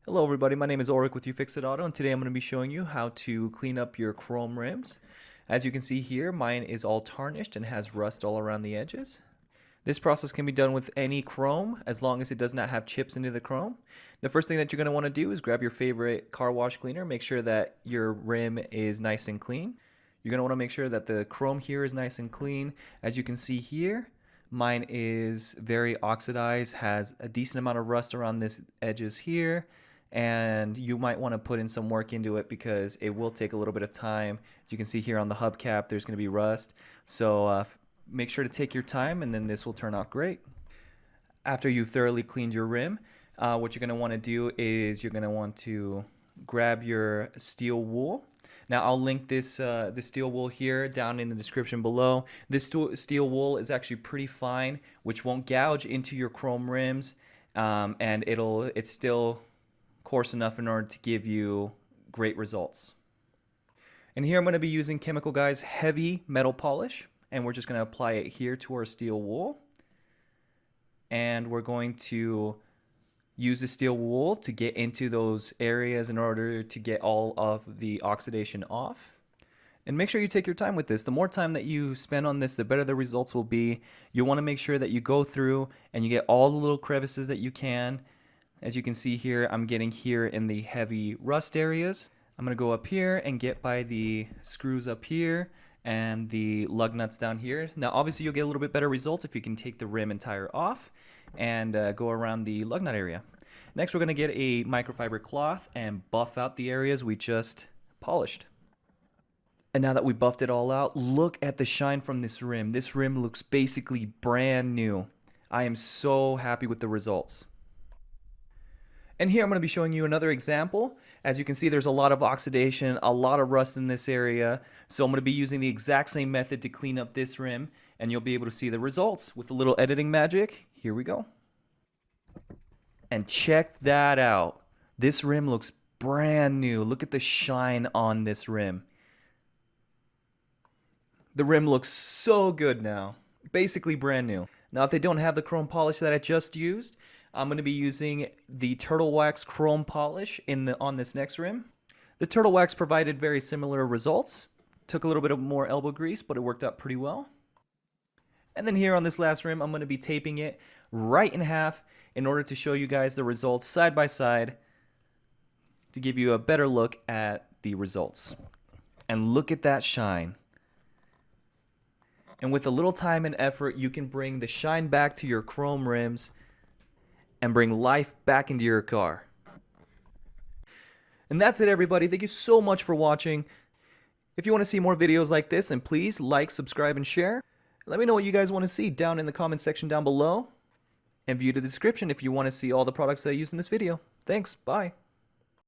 Hello everybody, my name is Ulrich with YouFixit Auto, and today I'm going to be showing you how to clean up your chrome rims. As you can see here, mine is all tarnished and has rust all around the edges. This process can be done with any chrome as long as it does not have chips into the chrome. The first thing that you're going to want to do is grab your favorite car wash cleaner, make sure that your rim is nice and clean. You're going to want to make sure that the chrome here is nice and clean. As you can see here, mine is very oxidized, has a decent amount of rust around this edges here. And you might want to put in some work into it because it will take a little bit of time. As you can see here on the hubcap, there's going to be rust. So make sure to take your time, and then this will turn out great. After you've thoroughly cleaned your rim, what you're going to want to do is you're going to want to grab your steel wool. Now I'll link this steel wool here down in the description below. This steel wool is actually pretty fine, which won't gouge into your chrome rims, and it's still coarse enough in order to give you great results. And here I'm going to be using Chemical Guy's heavy metal polish, and we're just going to apply it here to our steel wool. And we're going to use the steel wool to get into those areas in order to get all of the oxidation off. And make sure you take your time with this. The more time that you spend on this, the better the results will be. You want to make sure that you go through and you get all the little crevices that you can. As you can see here, I'm getting here in the heavy rust areas. I'm going to go up here and get by the screws up here and the lug nuts down here. Now obviously you'll get a little bit better results if you can take the rim and tire off and go around the lug nut area. Next we're going to get a microfiber cloth and buff out the areas we just polished. And now that we buffed it all out, look at the shine from this rim. This rim looks basically brand new. I am so happy with the results. And here I'm going to be showing you another example. As you can see, there's a lot of oxidation, a lot of rust in this area. So I'm going to be using the exact same method to clean up this rim, and you'll be able to see the results with a little editing magic. Here we go. And check that out. This rim looks brand new. Look at the shine on this rim. The rim looks so good now. Basically brand new. Now if they don't have the chrome polish that I just used, I'm going to be using the Turtle Wax Chrome Polish on this next rim. The Turtle Wax provided very similar results. Took a little bit of more elbow grease, but it worked out pretty well. And then here on this last rim, I'm going to be taping it right in half in order to show you guys the results side by side to give you a better look at the results. And look at that shine. And with a little time and effort, you can bring the shine back to your chrome rims and bring life back into your car. And that's it, everybody. Thank you so much for watching. If you want to see more videos like this, then please like, subscribe, and share. Let me know what you guys want to see down in the comment section down below. And view the description if you want to see all the products that I use in this video. Thanks. Bye.